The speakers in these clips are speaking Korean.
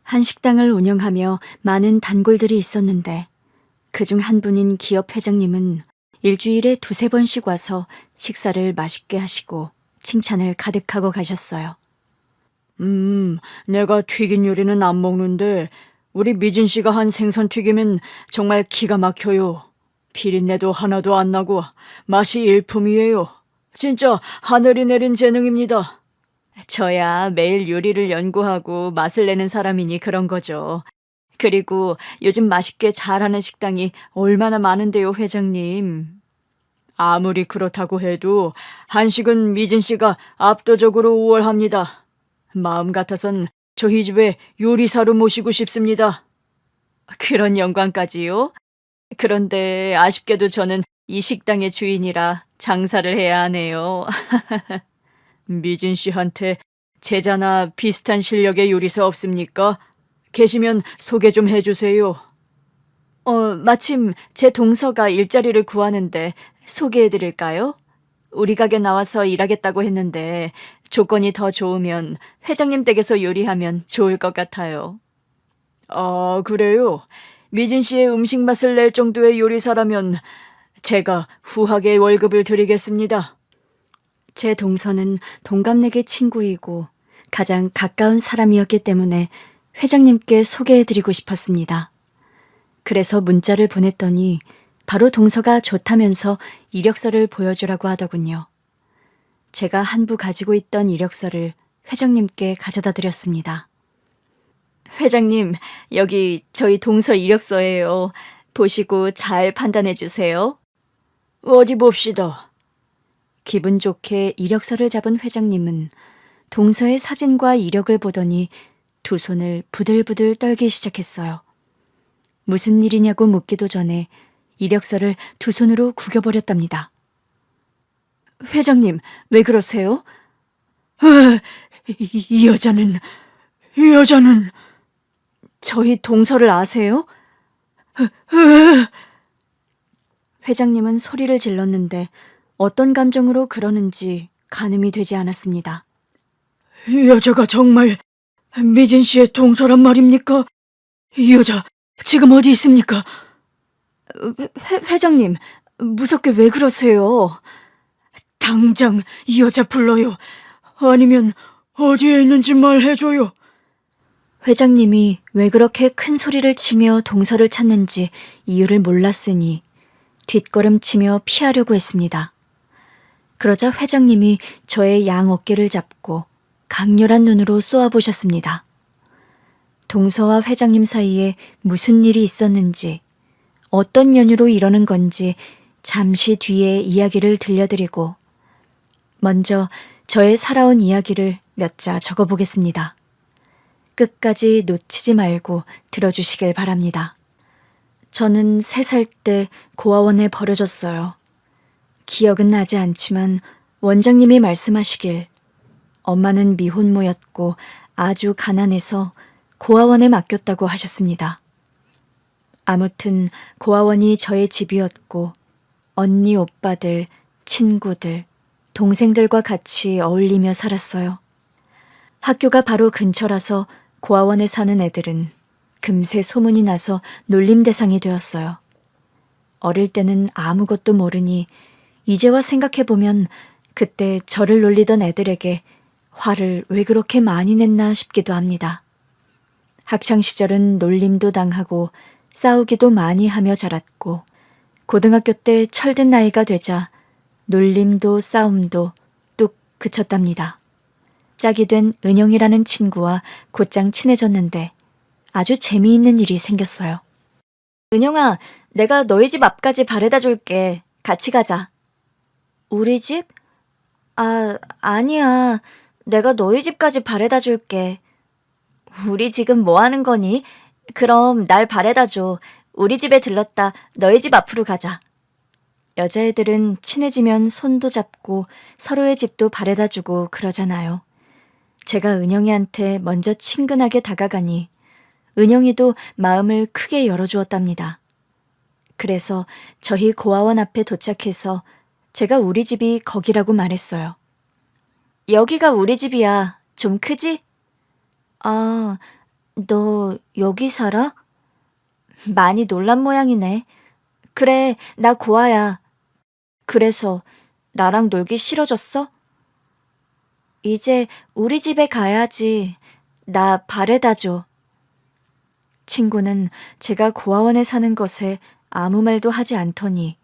한식당을 운영하며 많은 단골들이 있었는데 그중 한 분인 기업 회장님은 일주일에 두세 번씩 와서 식사를 맛있게 하시고 칭찬을 가득하고 가셨어요. 내가 튀긴 요리는 안 먹는데 우리 미진 씨가 한 생선 튀김은 정말 기가 막혀요. 비린내도 하나도 안 나고 맛이 일품이에요. 진짜 하늘이 내린 재능입니다. 저야 매일 요리를 연구하고 맛을 내는 사람이니 그런 거죠. 그리고 요즘 맛있게 잘하는 식당이 얼마나 많은데요, 회장님. 아무리 그렇다고 해도 한식은 미진 씨가 압도적으로 우월합니다. 마음 같아선 저희 집에 요리사로 모시고 싶습니다. 그런 영광까지요? 그런데 아쉽게도 저는 이 식당의 주인이라 장사를 해야 하네요. 미진 씨한테 제자나 비슷한 실력의 요리사 없습니까? 계시면 소개 좀 해주세요. 마침 제 동서가 일자리를 구하는데 소개해드릴까요? 우리 가게 나와서 일하겠다고 했는데 조건이 더 좋으면 회장님 댁에서 요리하면 좋을 것 같아요. 아, 그래요? 미진 씨의 음식 맛을 낼 정도의 요리사라면 제가 후하게 월급을 드리겠습니다. 제 동서는 동갑내기 친구이고 가장 가까운 사람이었기 때문에 회장님께 소개해드리고 싶었습니다. 그래서 문자를 보냈더니 바로 동서가 좋다면서 이력서를 보여주라고 하더군요. 제가 한 부 가지고 있던 이력서를 회장님께 가져다 드렸습니다. 회장님, 여기 저희 동서 이력서예요. 보시고 잘 판단해 주세요. 어디 봅시다. 기분 좋게 이력서를 잡은 회장님은 동서의 사진과 이력을 보더니 두 손을 부들부들 떨기 시작했어요. 무슨 일이냐고 묻기도 전에 이력서를 두 손으로 구겨버렸답니다. 회장님, 왜 그러세요? 이 여자는 저희 동서를 아세요? 회장님은 소리를 질렀는데 어떤 감정으로 그러는지 가늠이 되지 않았습니다. 이 여자가 정말 미진 씨의 동서란 말입니까? 이 여자 지금 어디 있습니까? 회장님, 무섭게 왜 그러세요? 당장 이 여자 불러요. 아니면 어디에 있는지 말해줘요. 회장님이 왜 그렇게 큰 소리를 치며 동서를 찾는지 이유를 몰랐으니 뒷걸음치며 피하려고 했습니다. 그러자 회장님이 저의 양 어깨를 잡고 강렬한 눈으로 쏘아보셨습니다. 동서와 회장님 사이에 무슨 일이 있었는지, 어떤 연유로 이러는 건지 잠시 뒤에 이야기를 들려드리고 먼저 저의 살아온 이야기를 몇 자 적어보겠습니다. 끝까지 놓치지 말고 들어주시길 바랍니다. 저는 3살 때 고아원에 버려졌어요. 기억은 나지 않지만 원장님이 말씀하시길 엄마는 미혼모였고 아주 가난해서 고아원에 맡겼다고 하셨습니다. 아무튼 고아원이 저의 집이었고 언니, 오빠들, 친구들, 동생들과 같이 어울리며 살았어요. 학교가 바로 근처라서 고아원에 사는 애들은 금세 소문이 나서 놀림 대상이 되었어요. 어릴 때는 아무것도 모르니 이제와 생각해보면 그때 저를 놀리던 애들에게 화를 왜 그렇게 많이 냈나 싶기도 합니다. 학창시절은 놀림도 당하고 싸우기도 많이 하며 자랐고 고등학교 때 철든 나이가 되자 놀림도 싸움도 뚝 그쳤답니다. 짝이 된 은영이라는 친구와 곧장 친해졌는데 아주 재미있는 일이 생겼어요. 은영아, 내가 너희 집 앞까지 바래다 줄게. 같이 가자. 우리 집? 아니야. 내가 너희 집까지 바래다 줄게. 우리 지금 뭐 하는 거니? 그럼 날 바래다 줘. 우리 집에 들렀다 너희 집 앞으로 가자. 여자애들은 친해지면 손도 잡고 서로의 집도 바래다 주고 그러잖아요. 제가 은영이한테 먼저 친근하게 다가가니 은영이도 마음을 크게 열어주었답니다. 그래서 저희 고아원 앞에 도착해서 제가 우리 집이 거기라고 말했어요. 여기가 우리 집이야. 좀 크지? 아, 너 여기 살아? 많이 놀란 모양이네. 그래, 나 고아야. 그래서 나랑 놀기 싫어졌어? 이제 우리 집에 가야지. 나 바래다 줘. 친구는 제가 고아원에 사는 것에 아무 말도 하지 않더니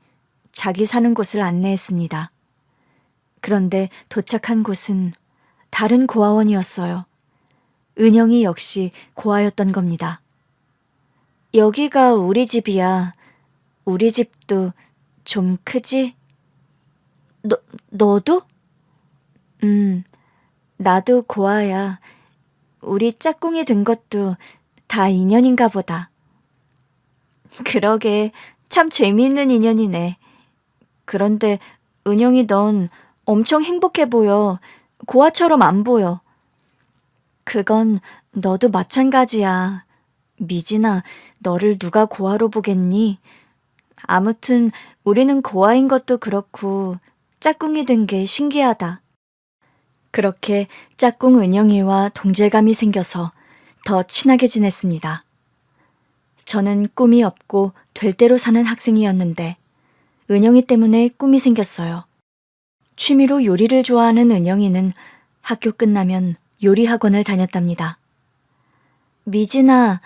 자기 사는 곳을 안내했습니다. 그런데 도착한 곳은 다른 고아원이었어요. 은영이 역시 고아였던 겁니다. 여기가 우리 집이야. 우리 집도 좀 크지? 너도? 나도 고아야. 우리 짝꿍이 된 것도 다 인연인가 보다. 그러게, 참 재미있는 인연이네. 그런데 은영이 넌 엄청 행복해 보여. 고아처럼 안 보여. 그건 너도 마찬가지야. 미진아, 너를 누가 고아로 보겠니? 아무튼 우리는 고아인 것도 그렇고 짝꿍이 된 게 신기하다. 그렇게 짝꿍 은영이와 동질감이 생겨서 더 친하게 지냈습니다. 저는 꿈이 없고 될 대로 사는 학생이었는데 은영이 때문에 꿈이 생겼어요. 취미로 요리를 좋아하는 은영이는 학교 끝나면 요리 학원을 다녔답니다. 미진아,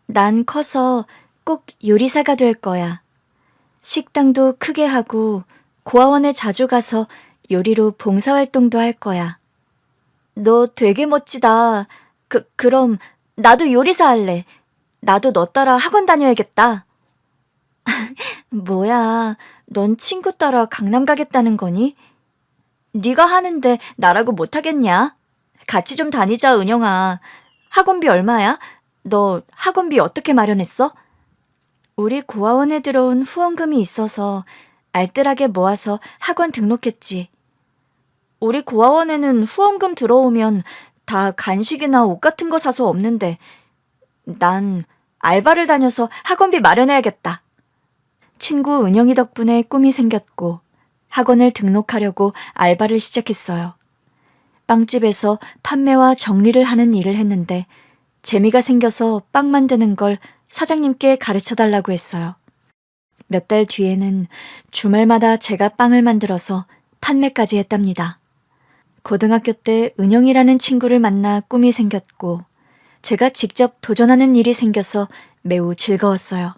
난 커서 꼭 요리사가 될 거야. 식당도 크게 하고 고아원에 자주 가서 요리로 봉사활동도 할 거야. 너 되게 멋지다. 그럼 나도 요리사 할래. 나도 너 따라 학원 다녀야겠다. 뭐야, 넌 친구 따라 강남 가겠다는 거니? 네가 하는데 나라고 못하겠냐? 같이 좀 다니자, 은영아. 학원비 얼마야? 너 학원비 어떻게 마련했어? 우리 고아원에 들어온 후원금이 있어서 알뜰하게 모아서 학원 등록했지. 우리 고아원에는 후원금 들어오면 다 간식이나 옷 같은 거 사서 없는데 난 알바를 다녀서 학원비 마련해야겠다. 친구 은영이 덕분에 꿈이 생겼고 학원을 등록하려고 알바를 시작했어요. 빵집에서 판매와 정리를 하는 일을 했는데 재미가 생겨서 빵 만드는 걸 사장님께 가르쳐달라고 했어요. 몇 달 뒤에는 주말마다 제가 빵을 만들어서 판매까지 했답니다. 고등학교 때 은영이라는 친구를 만나 꿈이 생겼고 제가 직접 도전하는 일이 생겨서 매우 즐거웠어요.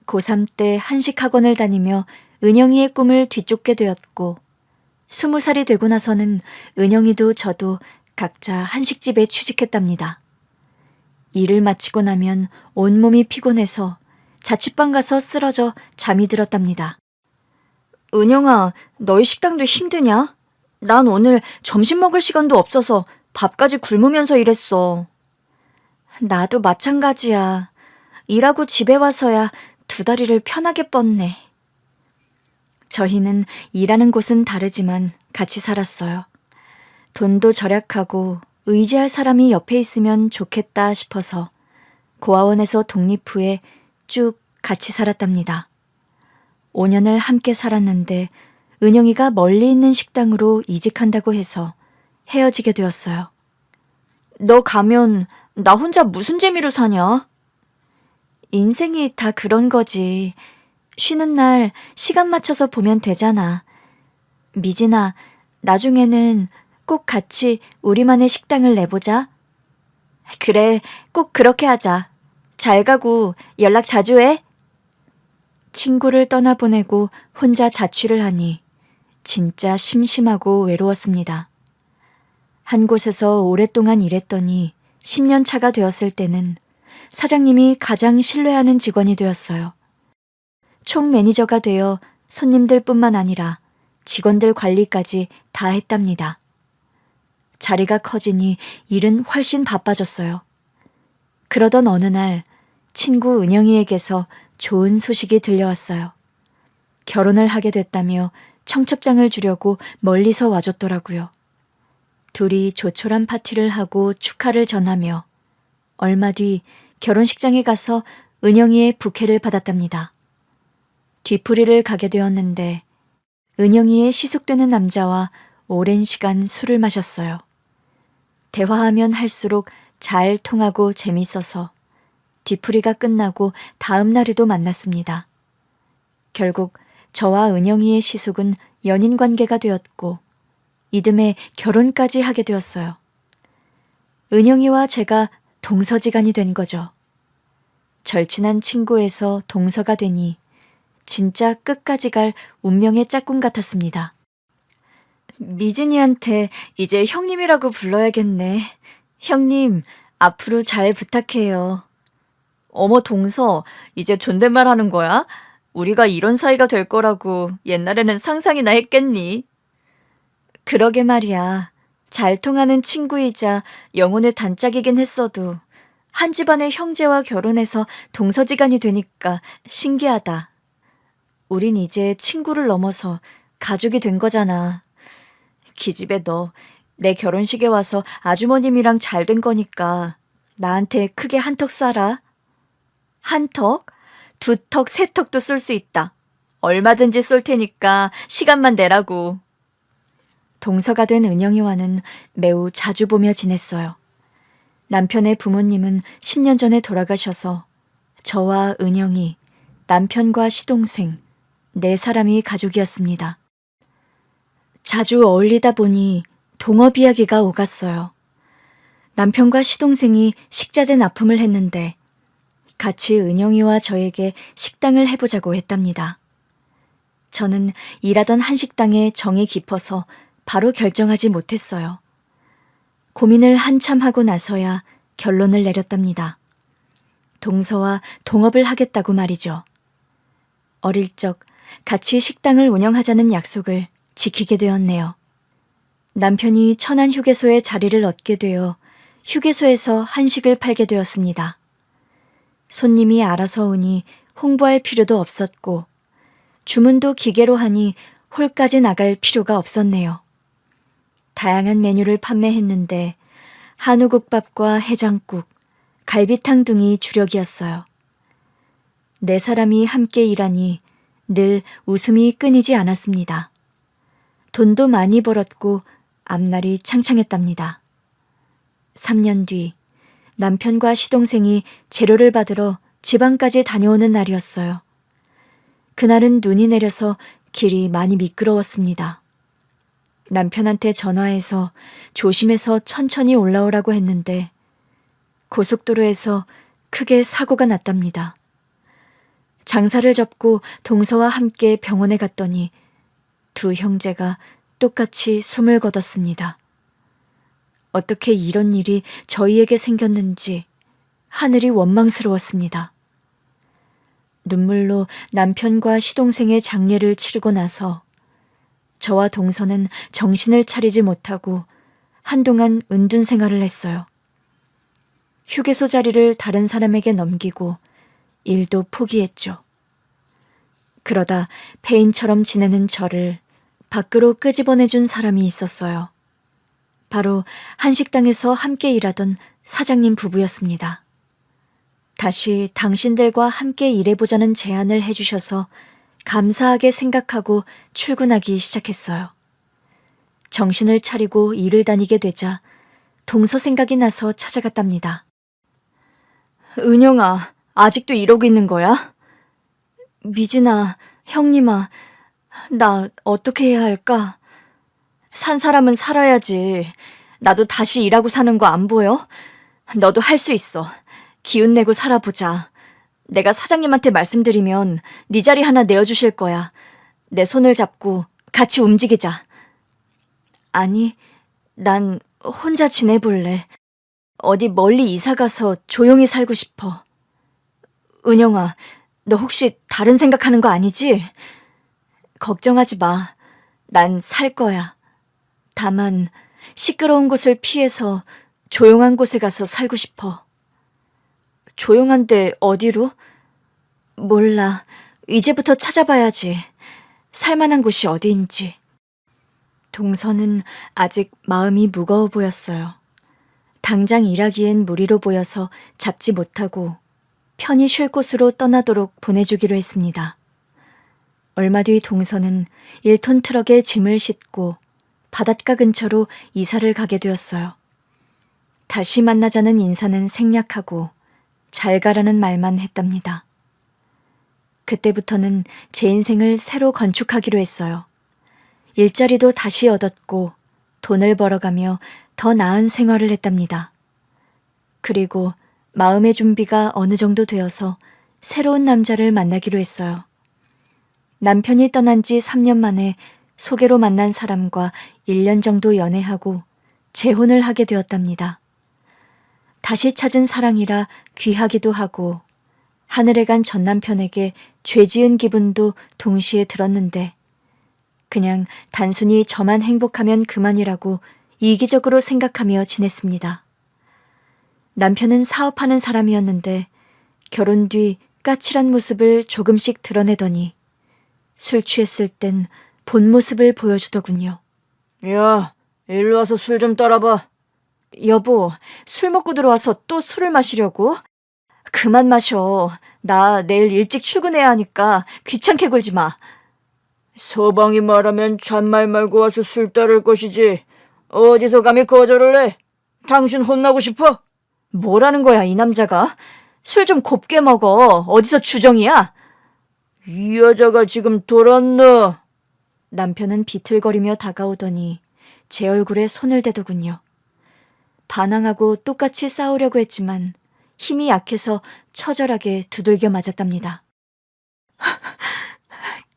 고3 때 한식학원을 다니며 은영이의 꿈을 뒤쫓게 되었고 20살이 되고 나서는 은영이도 저도 각자 한식집에 취직했답니다. 일을 마치고 나면 온몸이 피곤해서 자취방 가서 쓰러져 잠이 들었답니다. 은영아, 너희 식당도 힘드냐? 난 오늘 점심 먹을 시간도 없어서 밥까지 굶으면서 일했어. 나도 마찬가지야. 일하고 집에 와서야 두 다리를 편하게 뻗네. 저희는 일하는 곳은 다르지만 같이 살았어요. 돈도 절약하고 의지할 사람이 옆에 있으면 좋겠다 싶어서 고아원에서 독립 후에 쭉 같이 살았답니다. 5년을 함께 살았는데 은영이가 멀리 있는 식당으로 이직한다고 해서 헤어지게 되었어요. 너 가면 나 혼자 무슨 재미로 사냐? 인생이 다 그런 거지. 쉬는 날 시간 맞춰서 보면 되잖아. 미진아, 나중에는 꼭 같이 우리만의 식당을 내보자. 그래, 꼭 그렇게 하자. 잘 가고 연락 자주 해. 친구를 떠나보내고 혼자 자취를 하니 진짜 심심하고 외로웠습니다. 한 곳에서 오랫동안 일했더니 10년 차가 되었을 때는 사장님이 가장 신뢰하는 직원이 되었어요. 총 매니저가 되어 손님들뿐만 아니라 직원들 관리까지 다 했답니다. 자리가 커지니 일은 훨씬 바빠졌어요. 그러던 어느 날 친구 은영이에게서 좋은 소식이 들려왔어요. 결혼을 하게 됐다며 청첩장을 주려고 멀리서 와줬더라고요. 둘이 조촐한 파티를 하고 축하를 전하며 얼마 뒤 결혼식장에 가서 은영이의 부케를 받았답니다. 뒤풀이를 가게 되었는데 은영이의 시숙되는 남자와 오랜 시간 술을 마셨어요. 대화하면 할수록 잘 통하고 재밌어서 뒤풀이가 끝나고 다음 날에도 만났습니다. 결국 저와 은영이의 시숙은 연인 관계가 되었고 이듬해 결혼까지 하게 되었어요. 은영이와 제가 동서지간이 된 거죠. 절친한 친구에서 동서가 되니 진짜 끝까지 갈 운명의 짝꿍 같았습니다. 미진이한테 이제 형님이라고 불러야겠네. 형님, 앞으로 잘 부탁해요. 어머, 동서, 이제 존댓말 하는 거야? 우리가 이런 사이가 될 거라고 옛날에는 상상이나 했겠니? 그러게 말이야. 잘 통하는 친구이자 영혼의 단짝이긴 했어도 한 집안의 형제와 결혼해서 동서지간이 되니까 신기하다. 우린 이제 친구를 넘어서 가족이 된 거잖아. 기집애 너, 내 결혼식에 와서 아주머님이랑 잘 된 거니까 나한테 크게 한턱 쏴라. 한턱? 두턱, 세턱도 쏠 수 있다. 얼마든지 쏠 테니까 시간만 내라고. 동서가 된 은영이와는 매우 자주 보며 지냈어요. 남편의 부모님은 10년 전에 돌아가셔서 저와 은영이, 남편과 시동생, 4사람이 가족이었습니다. 자주 어울리다 보니 동업 이야기가 오갔어요. 남편과 시동생이 식자재 납품을 했는데 같이 은영이와 저에게 식당을 해보자고 했답니다. 저는 일하던 한식당에 정이 깊어서 바로 결정하지 못했어요. 고민을 한참 하고 나서야 결론을 내렸답니다. 동서와 동업을 하겠다고 말이죠. 어릴 적 같이 식당을 운영하자는 약속을 지키게 되었네요. 남편이 천안 휴게소에 자리를 얻게 되어 휴게소에서 한식을 팔게 되었습니다. 손님이 알아서 오니 홍보할 필요도 없었고 주문도 기계로 하니 홀까지 나갈 필요가 없었네요. 다양한 메뉴를 판매했는데 한우국밥과 해장국, 갈비탕 등이 주력이었어요. 4사람이 함께 일하니 늘 웃음이 끊이지 않았습니다. 돈도 많이 벌었고 앞날이 창창했답니다. 3년 뒤 남편과 시동생이 재료를 받으러 지방까지 다녀오는 날이었어요. 그날은 눈이 내려서 길이 많이 미끄러웠습니다. 남편한테 전화해서 조심해서 천천히 올라오라고 했는데 고속도로에서 크게 사고가 났답니다. 장사를 접고 동서와 함께 병원에 갔더니 2 형제가 똑같이 숨을 거뒀습니다. 어떻게 이런 일이 저희에게 생겼는지 하늘이 원망스러웠습니다. 눈물로 남편과 시동생의 장례를 치르고 나서 저와 동서는 정신을 차리지 못하고 한동안 은둔 생활을 했어요. 휴게소 자리를 다른 사람에게 넘기고 일도 포기했죠. 그러다 폐인처럼 지내는 저를 밖으로 끄집어내준 사람이 있었어요. 바로 한식당에서 함께 일하던 사장님 부부였습니다. 다시 당신들과 함께 일해보자는 제안을 해주셔서 감사하게 생각하고 출근하기 시작했어요. 정신을 차리고 일을 다니게 되자 동서 생각이 나서 찾아갔답니다. 은영아, 아직도 이러고 있는 거야? 미진아, 형님아, 나 어떻게 해야 할까? 산 사람은 살아야지. 나도 다시 일하고 사는 거 안 보여? 너도 할 수 있어. 기운 내고 살아보자. 내가 사장님한테 말씀드리면 네 자리 하나 내어주실 거야. 내 손을 잡고 같이 움직이자. 아니, 난 혼자 지내볼래. 어디 멀리 이사가서 조용히 살고 싶어. 은영아, 너 혹시 다른 생각하는 거 아니지? 걱정하지 마. 난 살 거야. 다만 시끄러운 곳을 피해서 조용한 곳에 가서 살고 싶어. 조용한데 어디로? 몰라. 이제부터 찾아봐야지. 살만한 곳이 어디인지. 동서는 아직 마음이 무거워 보였어요. 당장 일하기엔 무리로 보여서 잡지 못하고 편히 쉴 곳으로 떠나도록 보내주기로 했습니다. 얼마 뒤 동서는 1톤 트럭에 짐을 싣고 바닷가 근처로 이사를 가게 되었어요. 다시 만나자는 인사는 생략하고 잘 가라는 말만 했답니다. 그때부터는 제 인생을 새로 건축하기로 했어요. 일자리도 다시 얻었고 돈을 벌어가며 더 나은 생활을 했답니다. 그리고 마음의 준비가 어느 정도 되어서 새로운 남자를 만나기로 했어요. 남편이 떠난 지 3년 만에 소개로 만난 사람과 1년 정도 연애하고 재혼을 하게 되었답니다. 다시 찾은 사랑이라 귀하기도 하고 하늘에 간 전 남편에게 죄 지은 기분도 동시에 들었는데 그냥 단순히 저만 행복하면 그만이라고 이기적으로 생각하며 지냈습니다. 남편은 사업하는 사람이었는데 결혼 뒤 까칠한 모습을 조금씩 드러내더니 술 취했을 땐 본 모습을 보여주더군요. 야, 일로 와서 술 좀 따라봐. 여보, 술 먹고 들어와서 또 술을 마시려고? 그만 마셔. 나 내일 일찍 출근해야 하니까 귀찮게 굴지 마. 서방이 말하면 잔말 말고 와서 술 따를 것이지. 어디서 감히 거절을 해? 당신 혼나고 싶어? 뭐라는 거야, 이 남자가? 술 좀 곱게 먹어. 어디서 주정이야? 이 여자가 지금 돌았나? 남편은 비틀거리며 다가오더니 제 얼굴에 손을 대더군요. 반항하고 똑같이 싸우려고 했지만 힘이 약해서 처절하게 두들겨 맞았답니다.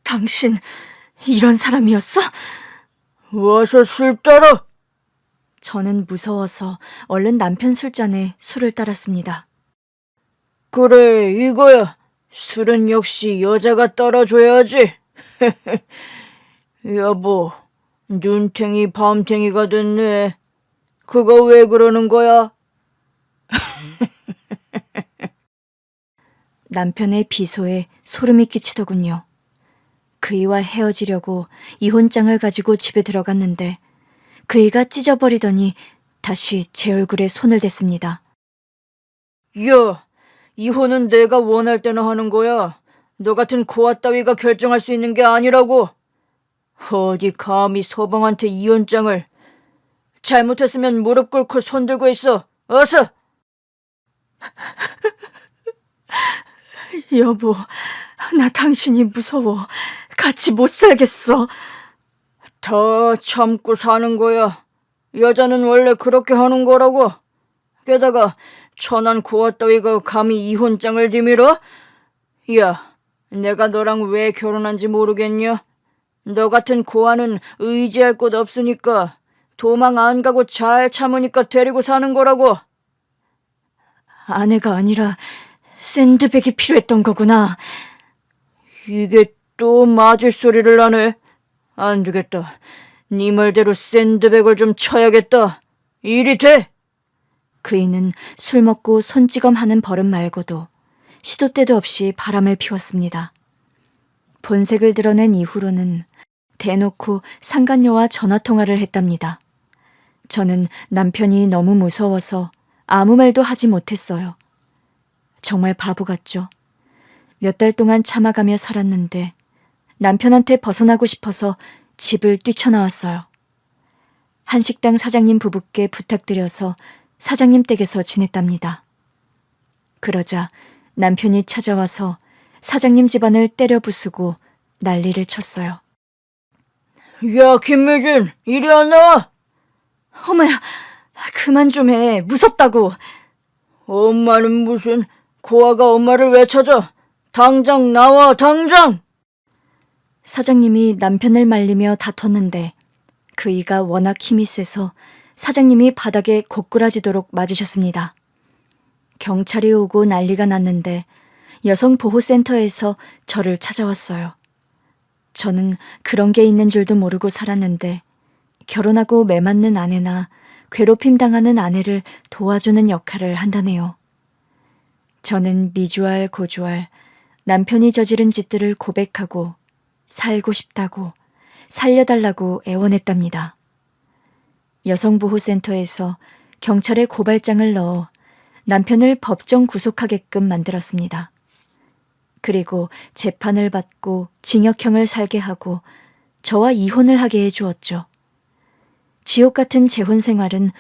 당신 이런 사람이었어? 와서 술 따라. 저는 무서워서 얼른 남편 술잔에 술을 따랐습니다. 그래, 이거야. 술은 역시 여자가 따라줘야지. 여보, 눈탱이 밤탱이가 됐네. 그거 왜 그러는 거야? 남편의 비소에 소름이 끼치더군요. 그이와 헤어지려고 이혼장을 가지고 집에 들어갔는데 그이가 찢어버리더니 다시 제 얼굴에 손을 댔습니다. 야, 이혼은 내가 원할 때나 하는 거야. 너 같은 고아 따위가 결정할 수 있는 게 아니라고. 어디 감히 서방한테 이혼장을. 잘못했으면 무릎 꿇고 손 들고 있어. 어서. 여보, 나 당신이 무서워. 같이 못 살겠어. 다 참고 사는 거야. 여자는 원래 그렇게 하는 거라고. 게다가 천한 고아 따위가 감히 이혼장을 디밀어? 야, 내가 너랑 왜 결혼한지 모르겠냐? 너 같은 고아는 의지할 곳 없으니까 도망 안 가고 잘 참으니까 데리고 사는 거라고. 아내가 아니라 샌드백이 필요했던 거구나. 이게 또 맞을 소리를 하네. 안 되겠다. 네 말대로 샌드백을 좀 쳐야겠다. 일이 돼. 그이는 술 먹고 손찌검하는 버릇 말고도 시도 때도 없이 바람을 피웠습니다. 본색을 드러낸 이후로는 대놓고 상간녀와 전화통화를 했답니다. 저는 남편이 너무 무서워서 아무 말도 하지 못했어요. 정말 바보 같죠? 몇 달 동안 참아가며 살았는데 남편한테 벗어나고 싶어서 집을 뛰쳐나왔어요. 한식당 사장님 부부께 부탁드려서 사장님 댁에서 지냈답니다. 그러자 남편이 찾아와서 사장님 집안을 때려 부수고 난리를 쳤어요. 야, 김미진, 이리 안 나와. 어머야, 그만 좀 해. 무섭다고. 엄마는 무슨, 고아가 엄마를 왜 찾아? 당장 나와, 당장! 사장님이 남편을 말리며 다퉜는데 그이가 워낙 힘이 세서 사장님이 바닥에 고꾸라지도록 맞으셨습니다. 경찰이 오고 난리가 났는데 여성보호센터에서 저를 찾아왔어요. 저는 그런 게 있는 줄도 모르고 살았는데 결혼하고 매맞는 아내나 괴롭힘 당하는 아내를 도와주는 역할을 한다네요. 저는 미주알 고주알 남편이 저지른 짓들을 고백하고 살고 싶다고 살려달라고 애원했답니다. 여성보호센터에서 경찰에 고발장을 넣어 남편을 법정 구속하게끔 만들었습니다. 그리고 재판을 받고 징역형을 살게 하고 저와 이혼을 하게 해주었죠. 지옥 같은 재혼 생활은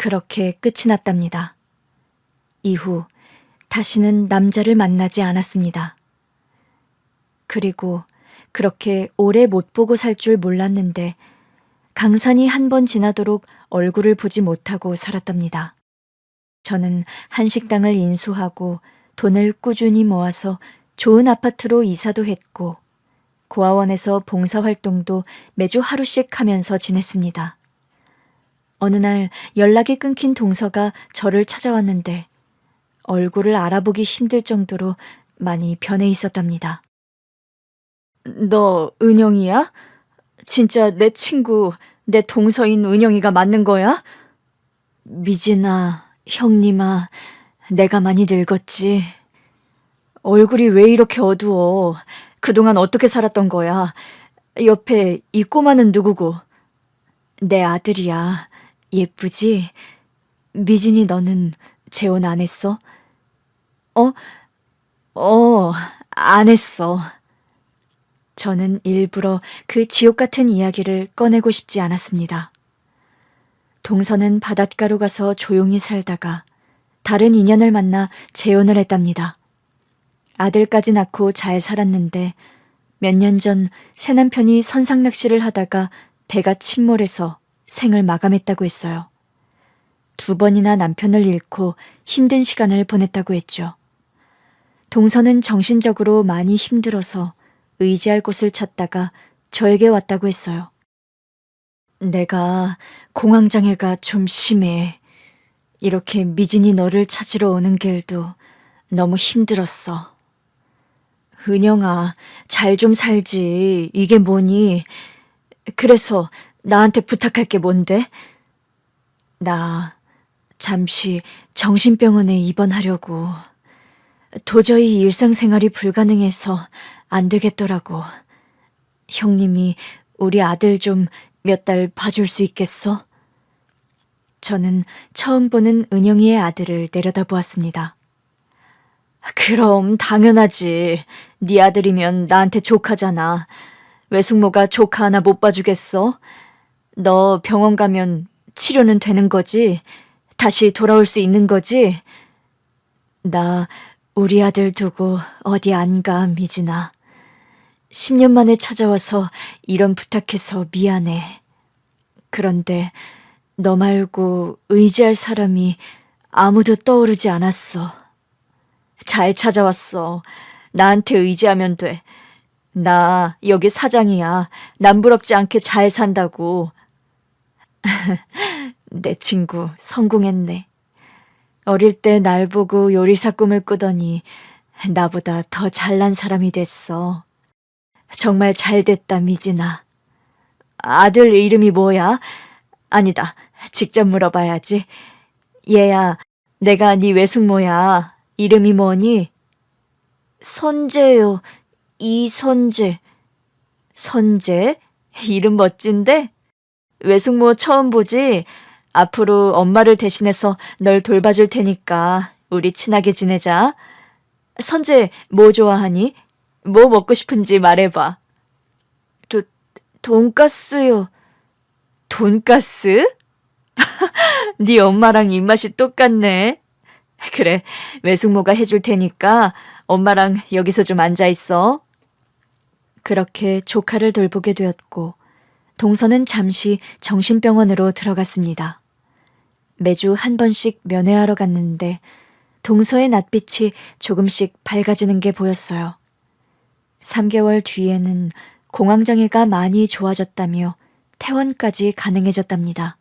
그렇게 끝이 났답니다. 이후 다시는 남자를 만나지 않았습니다. 그리고 그렇게 오래 못 보고 살 줄 몰랐는데 강산이 한 번 지나도록 얼굴을 보지 못하고 살았답니다. 저는 한식당을 인수하고 돈을 꾸준히 모아서 좋은 아파트로 이사도 했고 고아원에서 봉사활동도 매주 하루씩 하면서 지냈습니다. 어느 날 연락이 끊긴 동서가 저를 찾아왔는데 얼굴을 알아보기 힘들 정도로 많이 변해 있었답니다. 너 은영이야? 진짜 내 친구, 내 동서인 은영이가 맞는 거야? 미진아, 형님아, 내가 많이 늙었지. 얼굴이 왜 이렇게 어두워? 그동안 어떻게 살았던 거야? 옆에 이 꼬마는 누구고? 내 아들이야. 예쁘지? 미진이 너는 재혼 안 했어? 안 했어. 저는 일부러 그 지옥 같은 이야기를 꺼내고 싶지 않았습니다. 동서는 바닷가로 가서 조용히 살다가 다른 인연을 만나 재혼을 했답니다. 아들까지 낳고 잘 살았는데 몇 년 전 새남편이 선상낚시를 하다가 배가 침몰해서 생을 마감했다고 했어요. 2번이나 남편을 잃고 힘든 시간을 보냈다고 했죠. 동서는 정신적으로 많이 힘들어서 의지할 곳을 찾다가 저에게 왔다고 했어요. 내가 공황장애가 좀 심해. 이렇게 미진이 너를 찾으러 오는 길도 너무 힘들었어. 은영아, 잘 좀 살지. 이게 뭐니? 그래서 나한테 부탁할 게 뭔데? 나 잠시 정신병원에 입원하려고. 도저히 일상생활이 불가능해서 안 되겠더라고. 형님이 우리 아들 좀 몇 달 봐줄 수 있겠어? 저는 처음 보는 은영이의 아들을 내려다보았습니다. 그럼 당연하지. 네 아들이면 나한테 족하잖아. 외숙모가 조카 하나 못 봐주겠어? 너 병원 가면 치료는 되는 거지? 다시 돌아올 수 있는 거지? 나 우리 아들 두고 어디 안 가, 미진아. 10년 만에 찾아와서 이런 부탁해서 미안해. 그런데 너 말고 의지할 사람이 아무도 떠오르지 않았어. 잘 찾아왔어. 나한테 의지하면 돼. 나 여기 사장이야. 남부럽지 않게 잘 산다고. 내 친구 성공했네. 어릴 때 날 보고 요리사 꿈을 꾸더니 나보다 더 잘난 사람이 됐어. 정말 잘 됐다, 미진아. 아들 이름이 뭐야? 아니다. 직접 물어봐야지. 얘야, 내가 네 외숙모야. 이름이 뭐니? 선재요. 이선재. 선재? 이름 멋진데? 외숙모 처음 보지? 앞으로 엄마를 대신해서 널 돌봐줄 테니까 우리 친하게 지내자. 선재, 뭐 좋아하니? 뭐 먹고 싶은지 말해봐. 돈가스요. 돈가스? 네 엄마랑 입맛이 똑같네. 그래, 외숙모가 해줄 테니까 엄마랑 여기서 좀 앉아있어. 그렇게 조카를 돌보게 되었고 동서는 잠시 정신병원으로 들어갔습니다. 매주 한 번씩 면회하러 갔는데 동서의 낯빛이 조금씩 밝아지는 게 보였어요. 3개월 뒤에는 공황장애가 많이 좋아졌다며 퇴원까지 가능해졌답니다.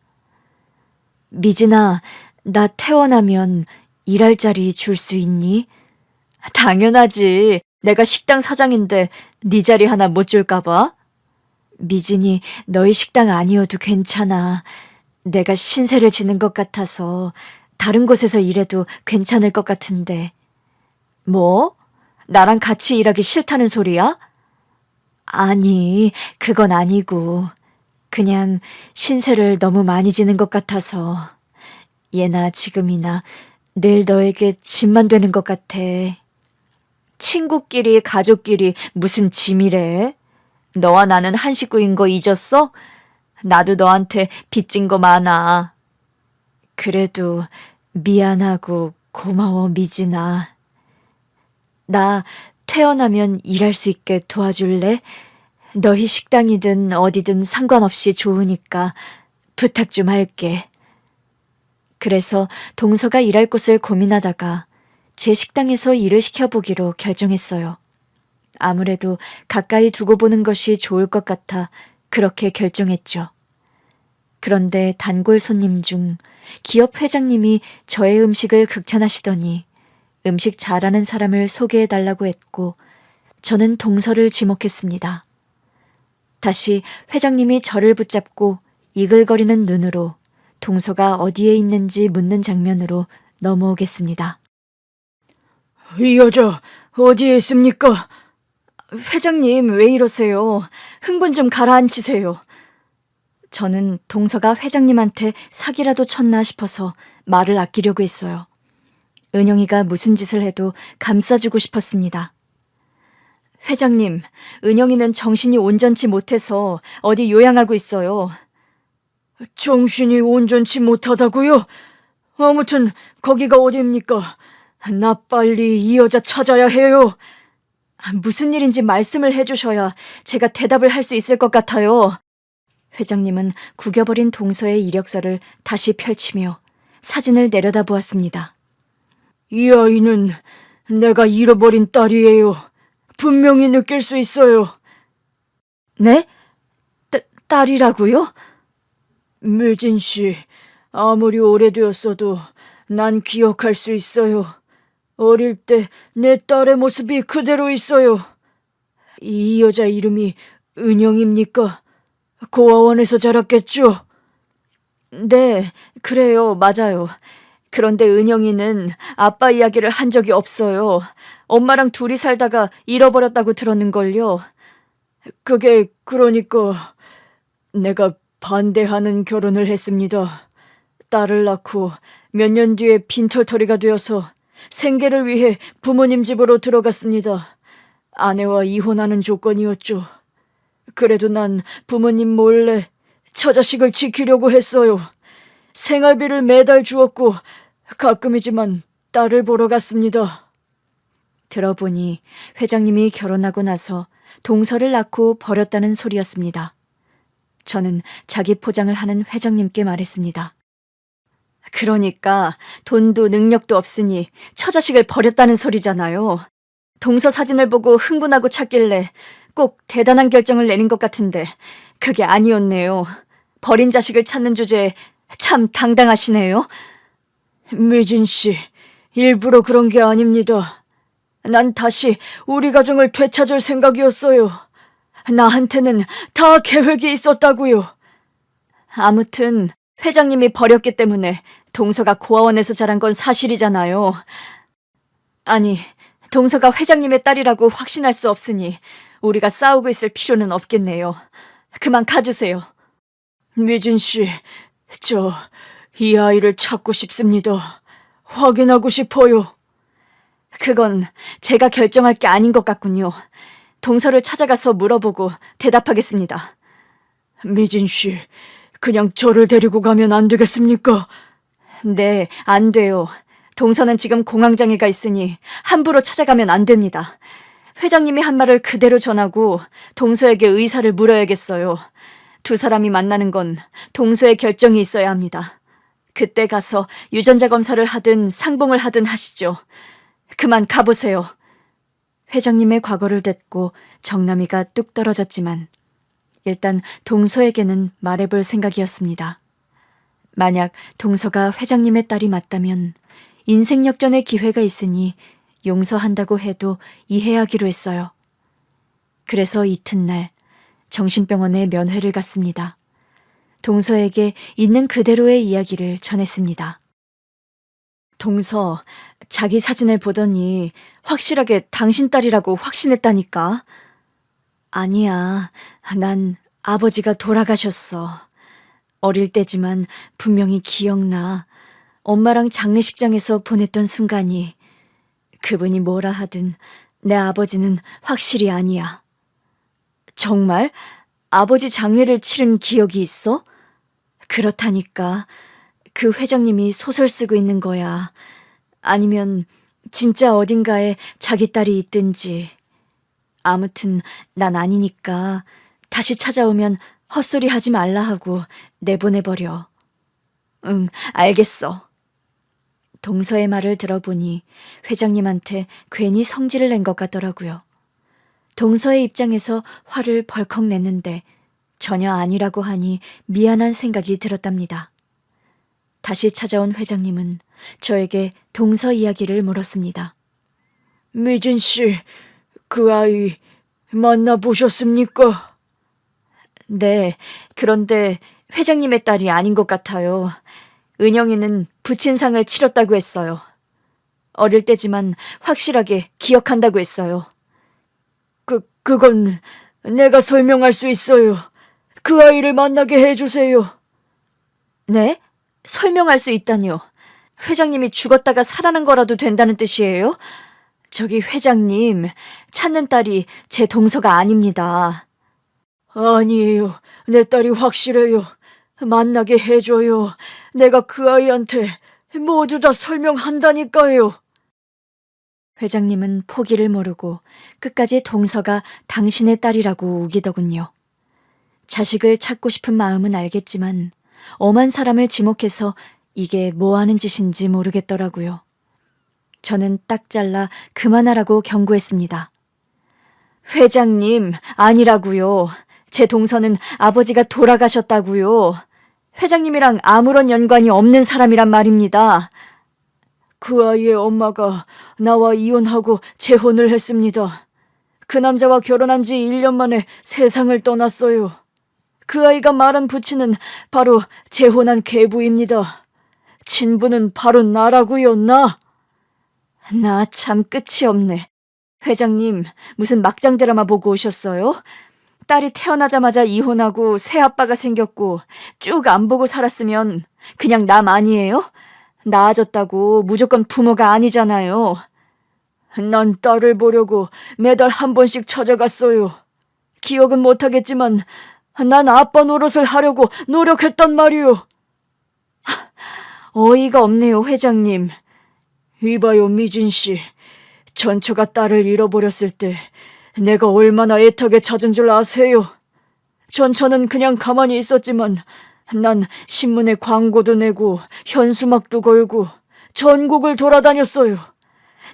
미진아, 나 퇴원하면 일할 자리 줄 수 있니? 당연하지. 내가 식당 사장인데 네 자리 하나 못 줄까 봐. 미진이 너희 식당 아니어도 괜찮아. 내가 신세를 지는 것 같아서 다른 곳에서 일해도 괜찮을 것 같은데. 뭐? 나랑 같이 일하기 싫다는 소리야? 아니, 그건 아니고 그냥 신세를 너무 많이 지는 것 같아서 예나 지금이나 늘 너에게 짐만 되는 것 같아. 친구끼리 가족끼리 무슨 짐이래? 너와 나는 한 식구인 거 잊었어? 나도 너한테 빚진 거 많아. 그래도 미안하고 고마워, 미진아. 나 퇴원하면 일할 수 있게 도와줄래? 너희 식당이든 어디든 상관없이 좋으니까 부탁 좀 할게. 그래서 동서가 일할 곳을 고민하다가 제 식당에서 일을 시켜보기로 결정했어요. 아무래도 가까이 두고 보는 것이 좋을 것 같아 그렇게 결정했죠. 그런데 단골 손님 중 기업 회장님이 저의 음식을 극찬하시더니 음식 잘하는 사람을 소개해달라고 했고 저는 동서를 지목했습니다. 다시 회장님이 저를 붙잡고 이글거리는 눈으로 동서가 어디에 있는지 묻는 장면으로 넘어오겠습니다. 이 여자 어디에 있습니까? 회장님, 왜 이러세요? 흥분 좀 가라앉히세요. 저는 동서가 회장님한테 사기라도 쳤나 싶어서 말을 아끼려고 했어요. 은영이가 무슨 짓을 해도 감싸주고 싶었습니다. 회장님, 은영이는 정신이 온전치 못해서 어디 요양하고 있어요. 정신이 온전치 못하다고요? 아무튼 거기가 어디입니까? 나 빨리 이 여자 찾아야 해요. 무슨 일인지 말씀을 해주셔야 제가 대답을 할 수 있을 것 같아요. 회장님은 구겨버린 동서의 이력서를 다시 펼치며 사진을 내려다보았습니다. 이 아이는 내가 잃어버린 딸이에요. 분명히 느낄 수 있어요. 네? 딸이라고요? 미진 씨, 아무리 오래되었어도 난 기억할 수 있어요. 어릴 때 내 딸의 모습이 그대로 있어요. 이 여자 이름이 은영입니까? 고아원에서 자랐겠죠? 네, 그래요. 맞아요. 그런데 은영이는 아빠 이야기를 한 적이 없어요. 엄마랑 둘이 살다가 잃어버렸다고 들었는걸요. 그게 그러니까 내가 반대하는 결혼을 했습니다. 딸을 낳고 몇 년 뒤에 빈털터리가 되어서 생계를 위해 부모님 집으로 들어갔습니다. 아내와 이혼하는 조건이었죠. 그래도 난 부모님 몰래 처자식을 지키려고 했어요. 생활비를 매달 주었고 가끔이지만 딸을 보러 갔습니다. 들어보니 회장님이 결혼하고 나서 동서를 낳고 버렸다는 소리였습니다. 저는 자기 포장을 하는 회장님께 말했습니다. 그러니까 돈도 능력도 없으니 처자식을 버렸다는 소리잖아요. 동서 사진을 보고 흥분하고 찾길래 꼭 대단한 결정을 내린 것 같은데 그게 아니었네요. 버린 자식을 찾는 주제에 참 당당하시네요. 미진 씨, 일부러 그런 게 아닙니다. 난 다시 우리 가정을 되찾을 생각이었어요. 나한테는 다 계획이 있었다고요. 아무튼 회장님이 버렸기 때문에 동서가 고아원에서 자란 건 사실이잖아요. 아니, 동서가 회장님의 딸이라고 확신할 수 없으니 우리가 싸우고 있을 필요는 없겠네요. 그만 가주세요. 미진 씨, 이 아이를 찾고 싶습니다. 확인하고 싶어요. 그건 제가 결정할 게 아닌 것 같군요. 동서를 찾아가서 물어보고 대답하겠습니다. 미진 씨, 그냥 저를 데리고 가면 안 되겠습니까? 네, 안 돼요. 동서는 지금 공황장애가 있으니 함부로 찾아가면 안 됩니다. 회장님이 한 말을 그대로 전하고 동서에게 의사를 물어야겠어요. 두 사람이 만나는 건 동서의 결정이 있어야 합니다. 그때 가서 유전자 검사를 하든 상봉을 하든 하시죠. 그만 가보세요. 회장님의 과거를 듣고 정남이가 뚝 떨어졌지만 일단 동서에게는 말해볼 생각이었습니다. 만약 동서가 회장님의 딸이 맞다면 인생 역전의 기회가 있으니 용서한다고 해도 이해하기로 했어요. 그래서 이튿날 정신병원에 면회를 갔습니다. 동서에게 있는 그대로의 이야기를 전했습니다. 동서, 자기 사진을 보더니 확실하게 당신 딸이라고 확신했다니까. 아니야, 난 아버지가 돌아가셨어. 어릴 때지만 분명히 기억나. 엄마랑 장례식장에서 보냈던 순간이. 그분이 뭐라 하든 내 아버지는 확실히 아니야. 정말? 아버지 장례를 치른 기억이 있어? 그렇다니까. 그 회장님이 소설 쓰고 있는 거야? 아니면 진짜 어딘가에 자기 딸이 있든지. 아무튼 난 아니니까 다시 찾아오면 헛소리 하지 말라 하고 내보내버려. 응, 알겠어. 동서의 말을 들어보니 회장님한테 괜히 성질을 낸 것 같더라고요. 동서의 입장에서 화를 벌컥 냈는데 전혀 아니라고 하니 미안한 생각이 들었답니다. 다시 찾아온 회장님은 저에게 동서 이야기를 물었습니다. 미진 씨, 그 아이 만나보셨습니까? 네, 그런데 회장님의 딸이 아닌 것 같아요. 은영이는 부친상을 치렀다고 했어요. 어릴 때지만 확실하게 기억한다고 했어요. 그건 내가 설명할 수 있어요. 그 아이를 만나게 해주세요. 네? 설명할 수 있다니요. 회장님이 죽었다가 살아난 거라도 된다는 뜻이에요? 저기 회장님, 찾는 딸이 제 동서가 아닙니다. 아니에요. 내 딸이 확실해요. 만나게 해줘요. 내가 그 아이한테 모두 다 설명한다니까요. 회장님은 포기를 모르고 끝까지 동서가 당신의 딸이라고 우기더군요. 자식을 찾고 싶은 마음은 알겠지만 엄한 사람을 지목해서 이게 뭐 하는 짓인지 모르겠더라고요. 저는 딱 잘라 그만하라고 경고했습니다. 회장님, 아니라고요. 제 동서는 아버지가 돌아가셨다고요. 회장님이랑 아무런 연관이 없는 사람이란 말입니다. 그 아이의 엄마가 나와 이혼하고 재혼을 했습니다. 그 남자와 결혼한 지 1년 만에 세상을 떠났어요. 그 아이가 말한 부친은 바로 재혼한 계부입니다. 친부는 바로 나라고요, 나. 나 참 끝이 없네. 회장님, 무슨 막장 드라마 보고 오셨어요? 딸이 태어나자마자 이혼하고 새아빠가 생겼고 쭉 안 보고 살았으면 그냥 남 아니에요? 낳아줬다고 무조건 부모가 아니잖아요. 난 딸을 보려고 매달 한 번씩 찾아갔어요. 기억은 못하겠지만 난 아빠 노릇을 하려고 노력했단 말이오. 어이가 없네요, 회장님. 이봐요, 미진 씨. 전처가 딸을 잃어버렸을 때 내가 얼마나 애타게 찾은 줄 아세요? 전처는 그냥 가만히 있었지만 난 신문에 광고도 내고 현수막도 걸고 전국을 돌아다녔어요.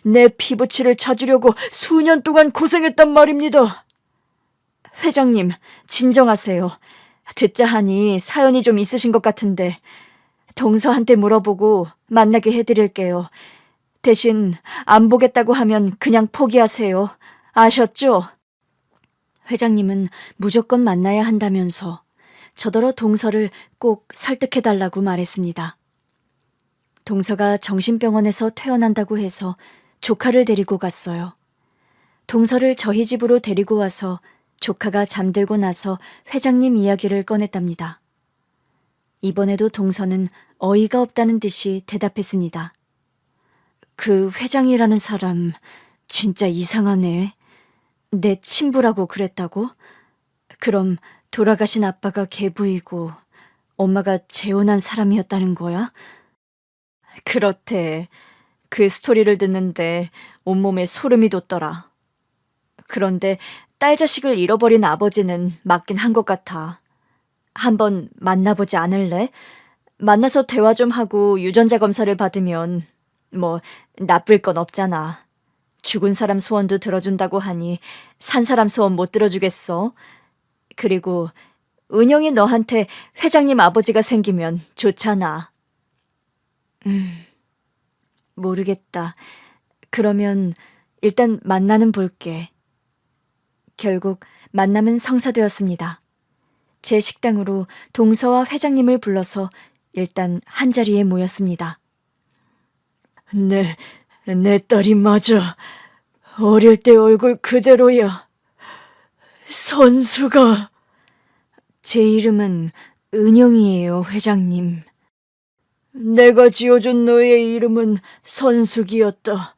내 피부치를 찾으려고 수년 동안 고생했단 말입니다. 회장님, 진정하세요. 듣자 하니 사연이 좀 있으신 것 같은데 동서한테 물어보고 만나게 해드릴게요. 대신 안 보겠다고 하면 그냥 포기하세요. 아셨죠? 회장님은 무조건 만나야 한다면서 저더러 동서를 꼭 설득해달라고 말했습니다. 동서가 정신병원에서 퇴원한다고 해서 조카를 데리고 갔어요. 동서를 저희 집으로 데리고 와서 조카가 잠들고 나서 회장님 이야기를 꺼냈답니다. 이번에도 동서는 어이가 없다는 듯이 대답했습니다. 그 회장이라는 사람 진짜 이상하네. 내 친부라고 그랬다고? 그럼 돌아가신 아빠가 계부이고 엄마가 재혼한 사람이었다는 거야? 그렇대. 그 스토리를 듣는데 온몸에 소름이 돋더라. 그런데 딸 자식을 잃어버린 아버지는 맞긴 한 것 같아. 한번 만나보지 않을래? 만나서 대화 좀 하고 유전자 검사를 받으면 뭐 나쁠 건 없잖아. 죽은 사람 소원도 들어준다고 하니 산 사람 소원 못 들어주겠어? 그리고 은영이 너한테 회장님 아버지가 생기면 좋잖아. 모르겠다. 그러면 일단 만나는 볼게. 결국 만남은 성사되었습니다. 제 식당으로 동서와 회장님을 불러서 일단 한자리에 모였습니다. 내 딸이 맞아. 어릴 때 얼굴 그대로야. 선수가. 제 이름은 은영이에요, 회장님. 내가 지어준 너의 이름은 선숙이었다.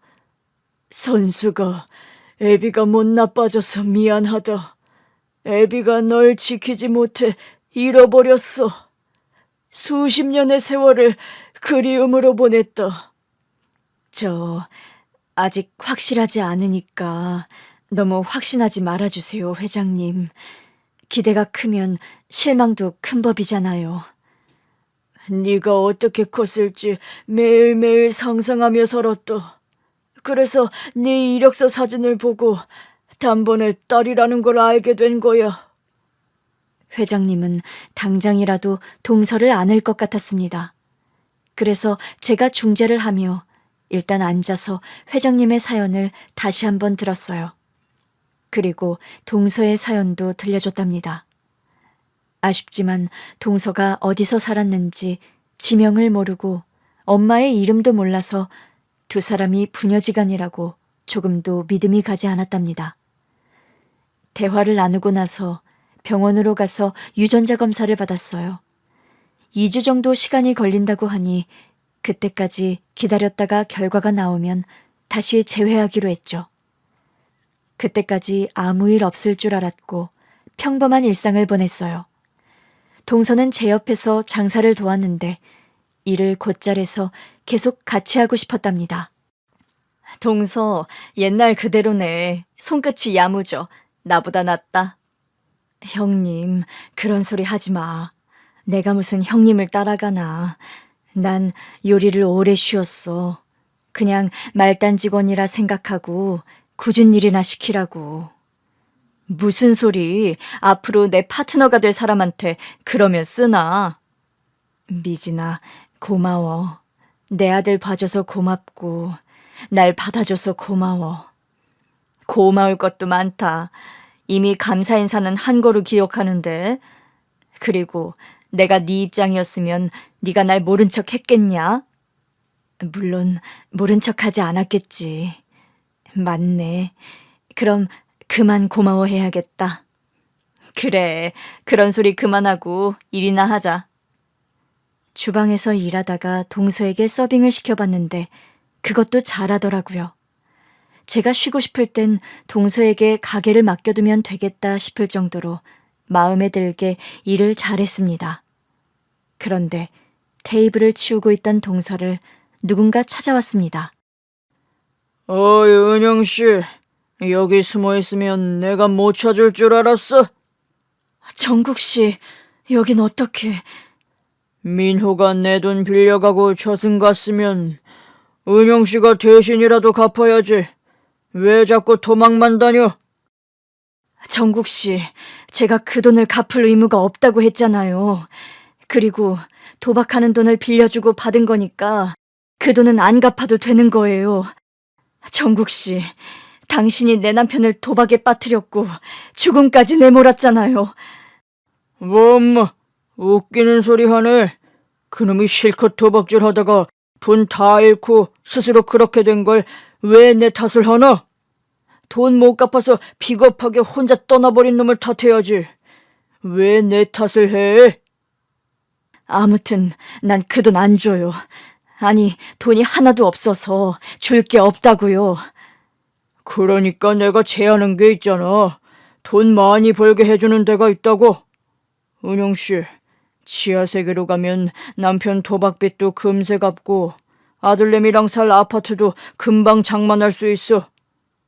선수가, 애비가 못 나빠져서 미안하다. 애비가 널 지키지 못해 잃어버렸어. 수십 년의 세월을 그리움으로 보냈다. 아직 확실하지 않으니까 너무 확신하지 말아주세요, 회장님. 기대가 크면 실망도 큰 법이잖아요. 네가 어떻게 컸을지 매일매일 상상하며 살았다. 그래서 네 이력서 사진을 보고 단번에 딸이라는 걸 알게 된 거야. 회장님은 당장이라도 동서를 안을 것 같았습니다. 그래서 제가 중재를 하며 일단 앉아서 회장님의 사연을 다시 한번 들었어요. 그리고 동서의 사연도 들려줬답니다. 아쉽지만 동서가 어디서 살았는지 지명을 모르고 엄마의 이름도 몰라서 두 사람이 부녀지간이라고 조금도 믿음이 가지 않았답니다. 대화를 나누고 나서 병원으로 가서 유전자 검사를 받았어요. 2주 정도 시간이 걸린다고 하니 그때까지 기다렸다가 결과가 나오면 다시 재회하기로 했죠. 그때까지 아무 일 없을 줄 알았고 평범한 일상을 보냈어요. 동서는 제 옆에서 장사를 도왔는데 일을 곧잘 해서 계속 같이 하고 싶었답니다. 동서 옛날 그대로네. 손끝이 야무져. 나보다 낫다. 형님, 그런 소리 하지 마. 내가 무슨 형님을 따라가나. 난 요리를 오래 쉬었어. 그냥 말단 직원이라 생각하고 굳은 일이나 시키라고. 무슨 소리? 앞으로 내 파트너가 될 사람한테 그러면 쓰나? 미진아, 고마워. 내 아들 봐줘서 고맙고 날 받아줘서 고마워. 고마울 것도 많다. 이미 감사 인사는 한 거로 기억하는데. 그리고 내가 네 입장이었으면 네가 날 모른 척 했겠냐? 물론 모른 척 하지 않았겠지. 맞네. 그럼 그만 고마워해야겠다. 그래, 그런 소리 그만하고 일이나 하자. 주방에서 일하다가 동서에게 서빙을 시켜봤는데 그것도 잘하더라고요. 제가 쉬고 싶을 땐 동서에게 가게를 맡겨두면 되겠다 싶을 정도로 마음에 들게 일을 잘했습니다. 그런데 테이블을 치우고 있던 동서를 누군가 찾아왔습니다. 어이, 은영씨. 여기 숨어있으면 내가 못 찾을 줄 알았어? 정국씨, 여긴 어떻게... 민호가 내 돈 빌려가고 저승 갔으면 은영씨가 대신이라도 갚아야지. 왜 자꾸 도망만 다녀? 정국씨, 제가 그 돈을 갚을 의무가 없다고 했잖아요. 그리고 도박하는 돈을 빌려주고 받은 거니까 그 돈은 안 갚아도 되는 거예요. 정국씨, 당신이 내 남편을 도박에 빠뜨렸고 죽음까지 내몰았잖아요. 엄마, 웃기는 소리 하네. 그놈이 실컷 도박질 하다가 돈 다 잃고 스스로 그렇게 된 걸 왜 내 탓을 하나? 돈 못 갚아서 비겁하게 혼자 떠나버린 놈을 탓해야지. 왜 내 탓을 해? 아무튼 난 그 돈 안 줘요. 아니, 돈이 하나도 없어서 줄 게 없다고요. 그러니까 내가 제안한 게 있잖아. 돈 많이 벌게 해주는 데가 있다고. 은영씨, 지하세계로 가면 남편 도박빚도 금세 갚고 아들내미랑 살 아파트도 금방 장만할 수 있어.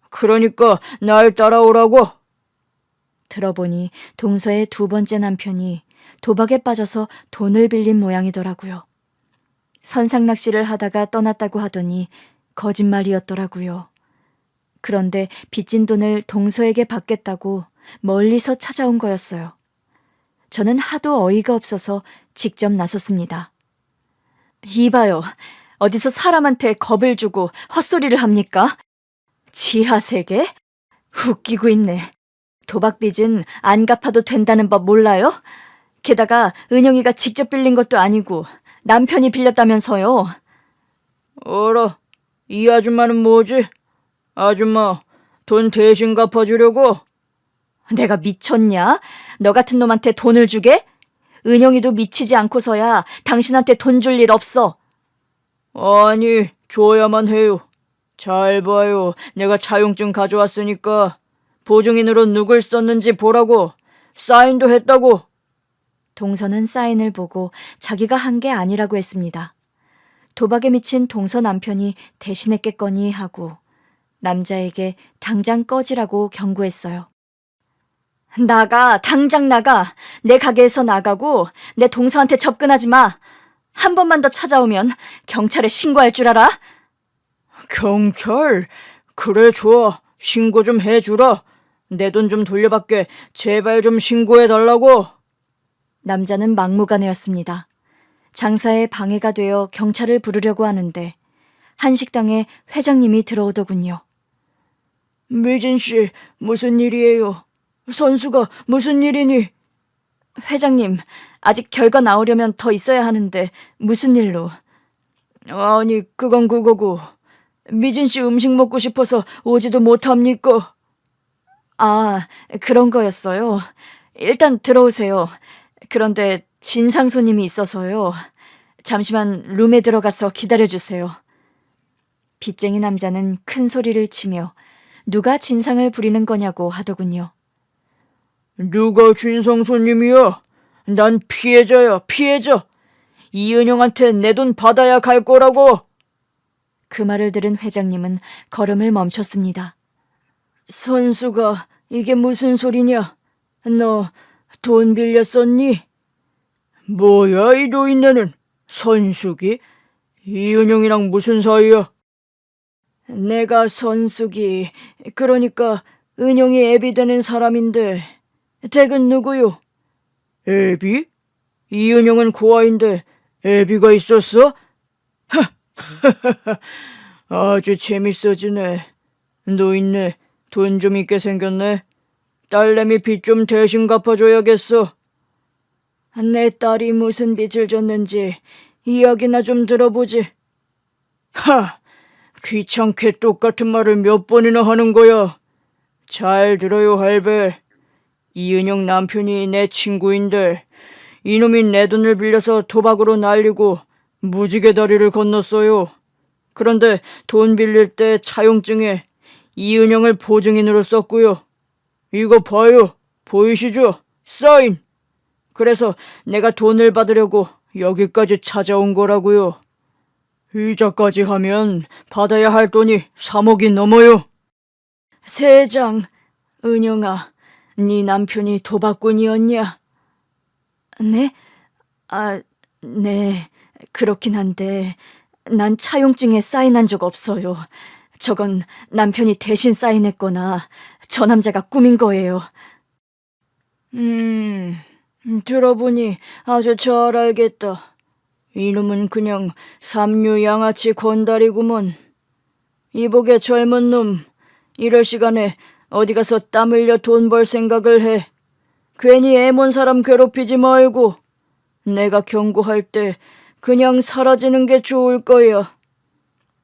그러니까 날 따라오라고. 들어보니 동서의 두 번째 남편이 도박에 빠져서 돈을 빌린 모양이더라고요. 선상낚시를 하다가 떠났다고 하더니 거짓말이었더라고요. 그런데 빚진 돈을 동서에게 받겠다고 멀리서 찾아온 거였어요. 저는 하도 어이가 없어서 직접 나섰습니다. 이봐요. 어디서 사람한테 겁을 주고 헛소리를 합니까? 지하세계? 웃기고 있네. 도박빚은 안 갚아도 된다는 법 몰라요? 게다가 은영이가 직접 빌린 것도 아니고 남편이 빌렸다면서요. 어라, 이 아줌마는 뭐지? 아줌마, 돈 대신 갚아주려고? 내가 미쳤냐? 너 같은 놈한테 돈을 주게? 은영이도 미치지 않고서야 당신한테 돈 줄 일 없어. 아니, 줘야만 해요. 잘 봐요. 내가 차용증 가져왔으니까 보증인으로 누굴 썼는지 보라고. 사인도 했다고. 동서는 사인을 보고 자기가 한 게 아니라고 했습니다. 도박에 미친 동서 남편이 대신했겠거니 하고 남자에게 당장 꺼지라고 경고했어요. 나가, 당장 나가. 내 가게에서 나가고 내 동서한테 접근하지 마. 한 번만 더 찾아오면 경찰에 신고할 줄 알아? 경찰? 그래, 좋아. 신고 좀 해주라. 내 돈 좀 돌려받게 제발 좀 신고해달라고. 남자는 막무가내였습니다. 장사에 방해가 되어 경찰을 부르려고 하는데 한식당에 회장님이 들어오더군요. 미진 씨, 무슨 일이에요? 선수가 무슨 일이니? 회장님, 아직 결과 나오려면 더 있어야 하는데 무슨 일로? 아니, 그건 그거고. 미진 씨 음식 먹고 싶어서 오지도 못합니까? 아, 그런 거였어요. 일단 들어오세요. 그런데 진상 손님이 있어서요. 잠시만 룸에 들어가서 기다려주세요. 빚쟁이 남자는 큰 소리를 치며 누가 진상을 부리는 거냐고 하더군요. 누가 진상 손님이야? 난 피해자야, 피해자. 이은영한테 내 돈 받아야 갈 거라고. 그 말을 들은 회장님은 걸음을 멈췄습니다. 선수가 이게 무슨 소리냐? 너 돈 빌렸었니? 뭐야, 이 노인네는? 선수기? 이은영이랑 무슨 사이야? 내가 선수기, 그러니까 은영이 애비 되는 사람인데 댁은 누구요? 애비? 이은영은 고아인데 애비가 있었어? 아주 재밌어지네. 노인네 돈 좀 있게 생겼네. 딸내미 빚 좀 대신 갚아줘야겠어. 내 딸이 무슨 빚을 졌는지 이야기나 좀 들어보지. 하! 귀찮게 똑같은 말을 몇 번이나 하는 거야. 잘 들어요, 할배. 이은영 남편이 내 친구인데 이놈이 내 돈을 빌려서 도박으로 날리고 무지개 다리를 건넜어요. 그런데 돈 빌릴 때 차용증에 이은영을 보증인으로 썼고요. 이거 봐요. 보이시죠? 사인. 그래서 내가 돈을 받으려고 여기까지 찾아온 거라고요. 이자까지 하면 받아야 할 돈이 3억이 넘어요. 세장, 은영아, 네 남편이 도박꾼이었냐? 네? 네, 그렇긴 한데 난 차용증에 사인한 적 없어요. 저건 남편이 대신 사인했거나 저 남자가 꾸민 거예요. 들어보니 아주 잘 알겠다. 이놈은 그냥 삼류 양아치 건달이구먼. 이복의 젊은 놈, 이럴 시간에 어디 가서 땀 흘려 돈 벌 생각을 해. 괜히 애몬 사람 괴롭히지 말고 내가 경고할 때 그냥 사라지는 게 좋을 거야.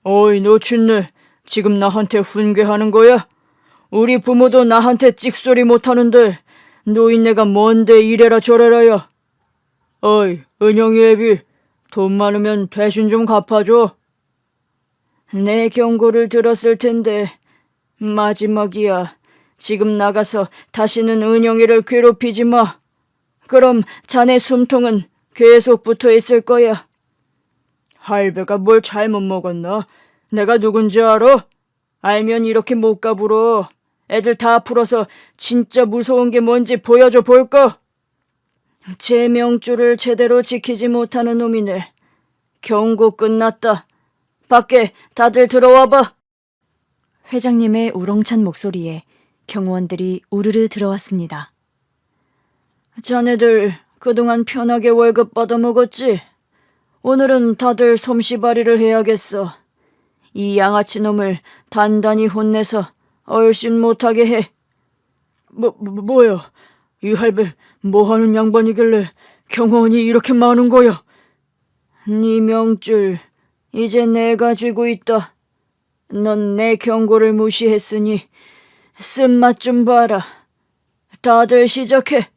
어이, 노친네, 지금 나한테 훈계하는 거야? 우리 부모도 나한테 찍소리 못하는데 노인네가 뭔데 이래라 저래라야. 어이, 은영이 애비, 돈 많으면 대신 좀 갚아줘. 내 경고를 들었을 텐데 마지막이야. 지금 나가서 다시는 은영이를 괴롭히지 마. 그럼 자네 숨통은 계속 붙어 있을 거야. 할배가 뭘 잘못 먹었나? 내가 누군지 알아? 알면 이렇게 못 가불어. 애들 다 풀어서 진짜 무서운 게 뭔지 보여줘 볼까? 제 명줄을 제대로 지키지 못하는 놈이네. 경고 끝났다. 밖에 다들 들어와봐. 회장님의 우렁찬 목소리에 경호원들이 우르르 들어왔습니다. 자네들 그동안 편하게 월급 받아먹었지? 오늘은 다들 솜씨발이를 해야겠어. 이 양아치 놈을 단단히 혼내서 얼씬 못하게 해. 뭐야? 이 할배 뭐하는 양반이길래 경호원이 이렇게 많은 거야? 네 명줄 이제 내가 쥐고 있다. 넌 내 경고를 무시했으니 쓴맛 좀 봐라. 다들 시작해.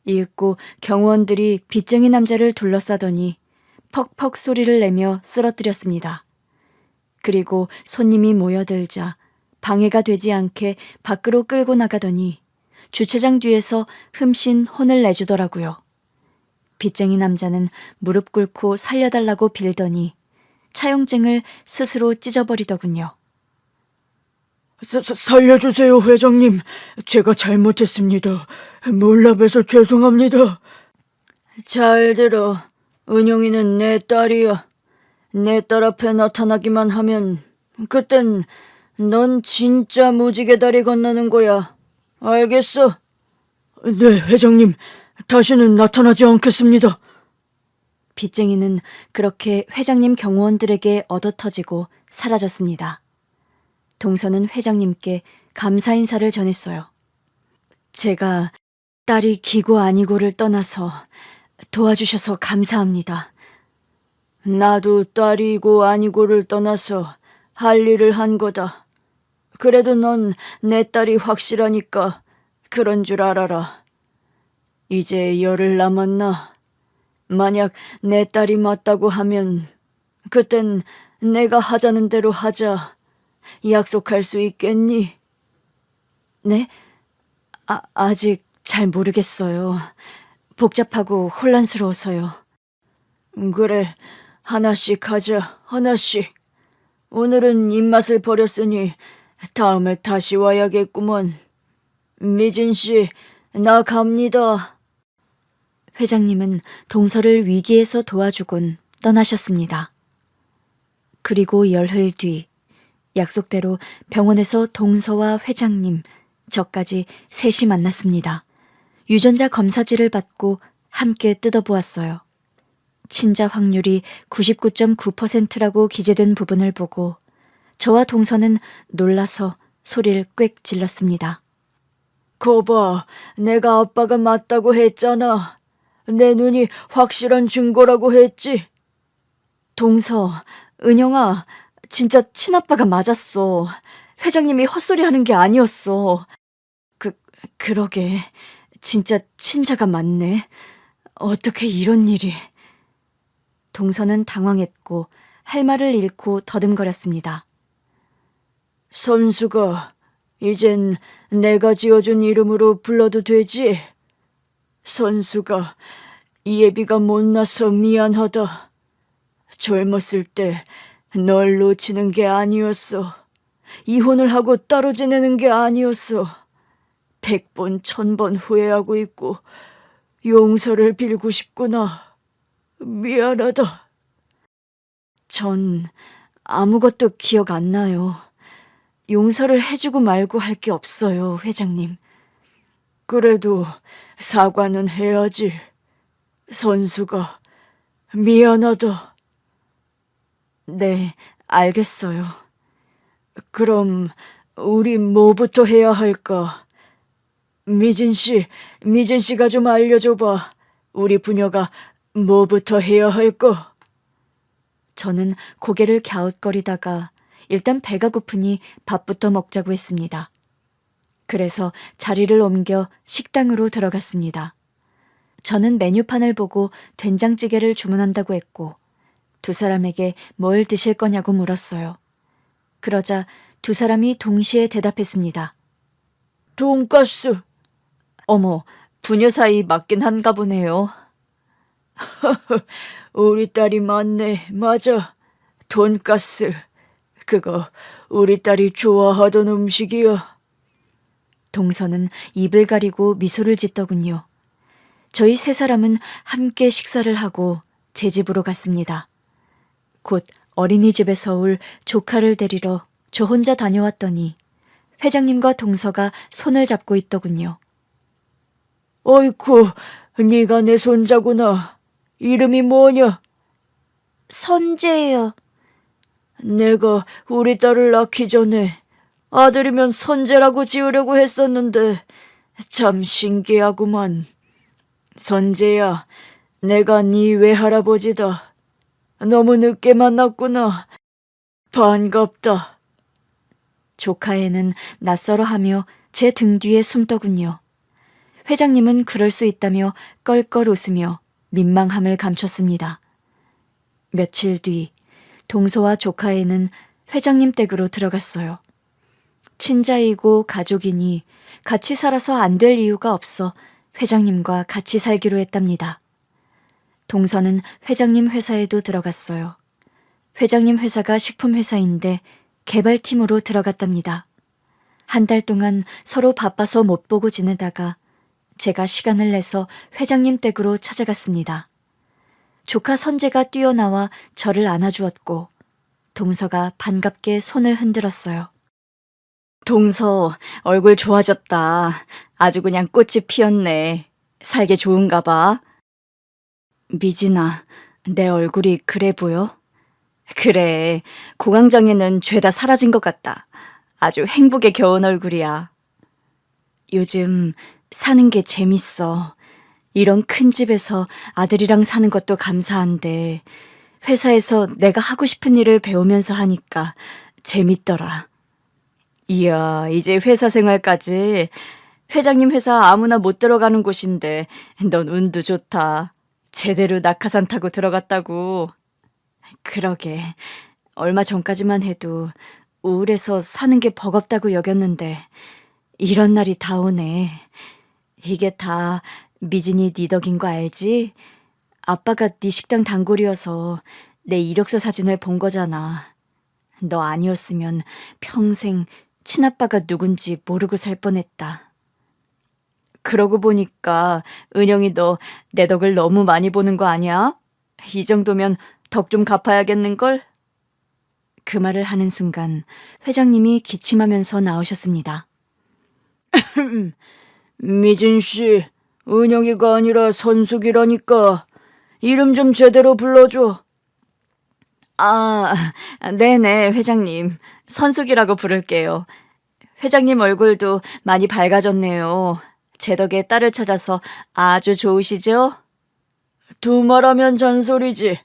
이윽고 경호원들이 빚쟁이 남자를 둘러싸더니 퍽퍽 소리를 내며 쓰러뜨렸습니다. 그리고 손님이 모여들자 방해가 되지 않게 밖으로 끌고 나가더니 주차장 뒤에서 흠씬 혼을 내주더라고요. 빚쟁이 남자는 무릎 꿇고 살려달라고 빌더니 차용증을 스스로 찢어버리더군요. 살려주세요, 회장님. 제가 잘못했습니다. 몰라봬서 죄송합니다. 잘 들어. 은영이는 내 딸이야. 내 딸 앞에 나타나기만 하면 그땐 넌 진짜 무지개 다리 건너는 거야. 알겠어? 네, 회장님. 다시는 나타나지 않겠습니다. 빚쟁이는 그렇게 회장님 경호원들에게 얻어터지고 사라졌습니다. 동서는 회장님께 감사 인사를 전했어요. 제가 딸이 기고 아니고를 떠나서 도와주셔서 감사합니다. 나도 딸이고 아니고를 떠나서 할 일을 한 거다. 그래도 넌 내 딸이 확실하니까 그런 줄 알아라. 이제 열흘 남았나? 만약 내 딸이 맞다고 하면 그땐 내가 하자는 대로 하자. 약속할 수 있겠니? 네? 아직 잘 모르겠어요. 복잡하고 혼란스러워서요. 그래, 하나씩 하자, 하나씩. 오늘은 입맛을 버렸으니 다음에 다시 와야겠구먼. 미진 씨, 나 갑니다. 회장님은 동서를 위기에서 도와주곤 떠나셨습니다. 그리고 열흘 뒤 약속대로 병원에서 동서와 회장님, 저까지 셋이 만났습니다. 유전자 검사지를 받고 함께 뜯어보았어요. 친자 확률이 99.9%라고 기재된 부분을 보고 저와 동서는 놀라서 소리를 꽥 질렀습니다. 거봐, 내가 아빠가 맞다고 했잖아. 내 눈이 확실한 증거라고 했지. 동서, 은영아, 진짜 친아빠가 맞았어. 회장님이 헛소리하는 게 아니었어. 그러게. 진짜 친자가 맞네. 어떻게 이런 일이. 동서는 당황했고 할 말을 잃고 더듬거렸습니다. 선수가 이젠 내가 지어준 이름으로 불러도 되지? 선수가 예비가 못나서 미안하다. 젊었을 때 널 놓치는 게 아니었어. 이혼을 하고 따로 지내는 게 아니었어. 100번, 1000번 후회하고 있고 용서를 빌고 싶구나. 미안하다. 전 아무것도 기억 안 나요. 용서를 해주고 말고 할 게 없어요, 회장님. 그래도 사과는 해야지. 선수가 미안하다. 네, 알겠어요. 그럼 우리 뭐부터 해야 할까? 미진 씨가 좀 알려줘봐. 우리 부녀가 뭐부터 해야 할까? 저는 고개를 갸웃거리다가 일단 배가 고프니 밥부터 먹자고 했습니다. 그래서 자리를 옮겨 식당으로 들어갔습니다. 저는 메뉴판을 보고 된장찌개를 주문한다고 했고 두 사람에게 뭘 드실 거냐고 물었어요. 그러자 두 사람이 동시에 대답했습니다. 돈가스. 어머, 부녀 사이 맞긴 한가 보네요. 우리 딸이 맞네. 맞아. 돈가스. 그거 우리 딸이 좋아하던 음식이야. 동서는 입을 가리고 미소를 짓더군요. 저희 세 사람은 함께 식사를 하고 제 집으로 갔습니다. 곧 어린이집에서 올 조카를 데리러 저 혼자 다녀왔더니 회장님과 동서가 손을 잡고 있더군요. 어이쿠, 네가 내 손자구나. 이름이 뭐냐? 선재예요. 내가 우리 딸을 낳기 전에 아들이면 선재라고 지으려고 했었는데 참 신기하구만. 선재야, 내가 네 외할아버지다. 너무 늦게 만났구나. 반갑다. 조카애는 낯설어하며 제 등 뒤에 숨더군요. 회장님은 그럴 수 있다며 껄껄 웃으며 민망함을 감췄습니다. 며칠 뒤 동서와 조카애는 회장님 댁으로 들어갔어요. 친자이고 가족이니 같이 살아서 안 될 이유가 없어 회장님과 같이 살기로 했답니다. 동서는 회장님 회사에도 들어갔어요. 회장님 회사가 식품회사인데 개발팀으로 들어갔답니다. 한 달 동안 서로 바빠서 못 보고 지내다가 제가 시간을 내서 회장님 댁으로 찾아갔습니다. 조카 선재가 뛰어나와 저를 안아주었고 동서가 반갑게 손을 흔들었어요. 동서, 얼굴 좋아졌다. 아주 그냥 꽃이 피었네. 살기 좋은가 봐. 미진아, 내 얼굴이 그래 보여? 그래, 공황장애는 죄다 사라진 것 같다. 아주 행복에 겨운 얼굴이야. 요즘 사는 게 재밌어. 이런 큰 집에서 아들이랑 사는 것도 감사한데 회사에서 내가 하고 싶은 일을 배우면서 하니까 재밌더라. 이야, 이제 회사 생활까지. 회장님 회사 아무나 못 들어가는 곳인데 넌 운도 좋다. 제대로 낙하산 타고 들어갔다고. 그러게, 얼마 전까지만 해도 우울해서 사는 게 버겁다고 여겼는데 이런 날이 다 오네. 이게 다 미진이 네 덕인 거 알지? 아빠가 네 식당 단골이어서 내 이력서 사진을 본 거잖아. 너 아니었으면 평생 친아빠가 누군지 모르고 살 뻔했다. 그러고 보니까 은영이 너 내 덕을 너무 많이 보는 거 아니야? 이 정도면 덕 좀 갚아야겠는걸? 그 말을 하는 순간 회장님이 기침하면서 나오셨습니다. 미진 씨, 은영이가 아니라 선숙이라니까. 이름 좀 제대로 불러줘. 아, 네네, 회장님. 선숙이라고 부를게요. 회장님 얼굴도 많이 밝아졌네요. 제 덕에 딸을 찾아서 아주 좋으시죠? 두말하면 잔소리지.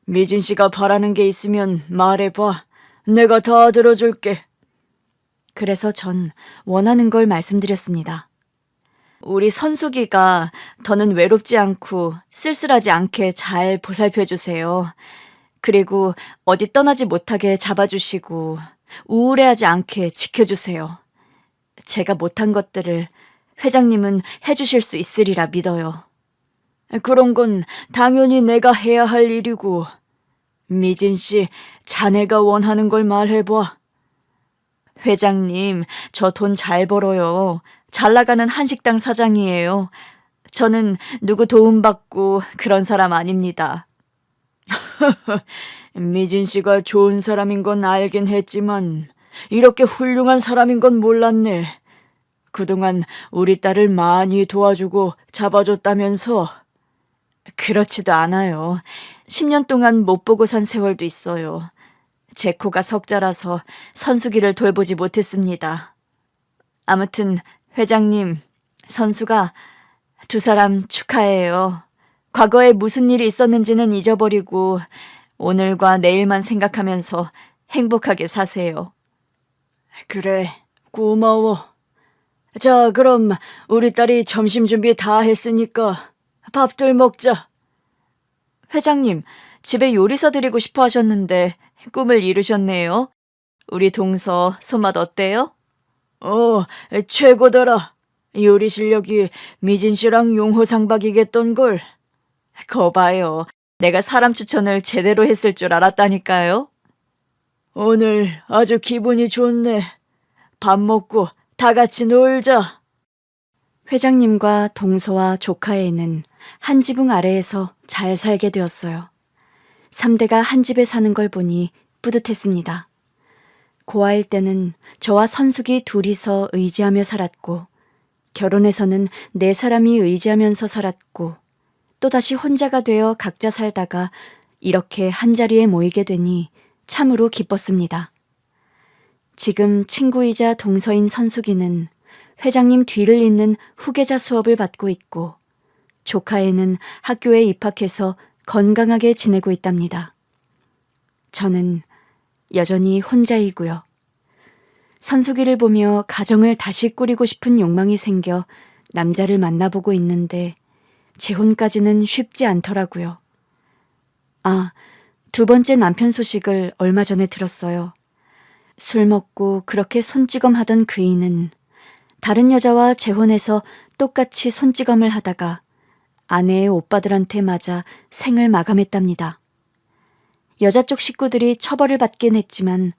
미진 씨가 바라는 게 있으면 말해봐. 내가 다 들어줄게. 그래서 전 원하는 걸 말씀드렸습니다. 우리 선숙이가 더는 외롭지 않고 쓸쓸하지 않게 잘 보살펴 주세요. 그리고 어디 떠나지 못하게 잡아주시고 우울해하지 않게 지켜주세요. 제가 못한 것들을 회장님은 해주실 수 있으리라 믿어요. 그런 건 당연히 내가 해야 할 일이고. 미진 씨, 자네가 원하는 걸 말해봐. 회장님, 저 돈 잘 벌어요. 잘 나가는 한식당 사장이에요. 저는 누구 도움받고 그런 사람 아닙니다. 미진 씨가 좋은 사람인 건 알긴 했지만 이렇게 훌륭한 사람인 건 몰랐네. 그동안 우리 딸을 많이 도와주고 잡아줬다면서. 그렇지도 않아요. 10년 동안 못 보고 산 세월도 있어요. 제 코가 석자라서 선숙이를 돌보지 못했습니다. 아무튼 회장님, 선수가 두 사람 축하해요. 과거에 무슨 일이 있었는지는 잊어버리고 오늘과 내일만 생각하면서 행복하게 사세요. 그래, 고마워. 자, 그럼 우리 딸이 점심 준비 다 했으니까 밥들 먹자. 회장님, 집에 요리사 드리고 싶어 하셨는데 꿈을 이루셨네요. 우리 동서 손맛 어때요? 최고더라. 요리 실력이 미진 씨랑 용호상박이겠던걸. 거봐요. 내가 사람 추천을 제대로 했을 줄 알았다니까요. 오늘 아주 기분이 좋네. 밥 먹고 다 같이 놀자. 회장님과 동서와 조카애는 한 지붕 아래에서 잘 살게 되었어요. 3대가 한 집에 사는 걸 보니 뿌듯했습니다. 고아일 때는 저와 선숙이 둘이서 의지하며 살았고, 결혼해서는 네 사람이 의지하면서 살았고, 또다시 혼자가 되어 각자 살다가 이렇게 한자리에 모이게 되니 참으로 기뻤습니다. 지금 친구이자 동서인 선숙이는 회장님 뒤를 잇는 후계자 수업을 받고 있고, 조카애는 학교에 입학해서 건강하게 지내고 있답니다. 저는 여전히 혼자이고요. 선숙이를 보며 가정을 다시 꾸리고 싶은 욕망이 생겨 남자를 만나보고 있는데 재혼까지는 쉽지 않더라고요. 아, 두 번째 남편 소식을 얼마 전에 들었어요. 술 먹고 그렇게 손찌검하던 그이는 다른 여자와 재혼해서 똑같이 손찌검을 하다가 아내의 오빠들한테 맞아 생을 마감했답니다. 여자 쪽 식구들이 처벌을 받긴 했지만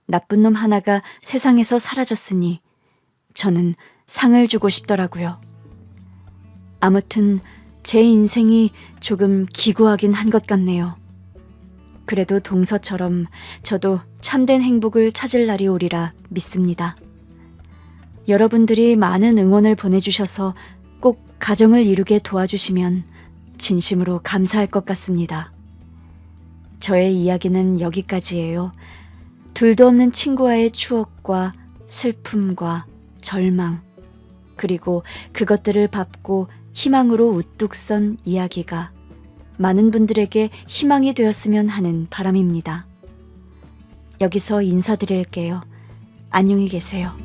나쁜 놈 하나가 세상에서 사라졌으니 저는 상을 주고 싶더라고요. 아무튼 제 인생이 조금 기구하긴 한 것 같네요. 그래도 동서처럼 저도 참된 행복을 찾을 날이 오리라 믿습니다. 여러분들이 많은 응원을 보내주셔서 꼭 가정을 이루게 도와주시면 진심으로 감사할 것 같습니다. 저의 이야기는 여기까지예요. 둘도 없는 친구와의 추억과 슬픔과 절망, 그리고 그것들을 밟고 희망으로 우뚝 선 이야기가 많은 분들에게 희망이 되었으면 하는 바람입니다. 여기서 인사드릴게요. 안녕히 계세요.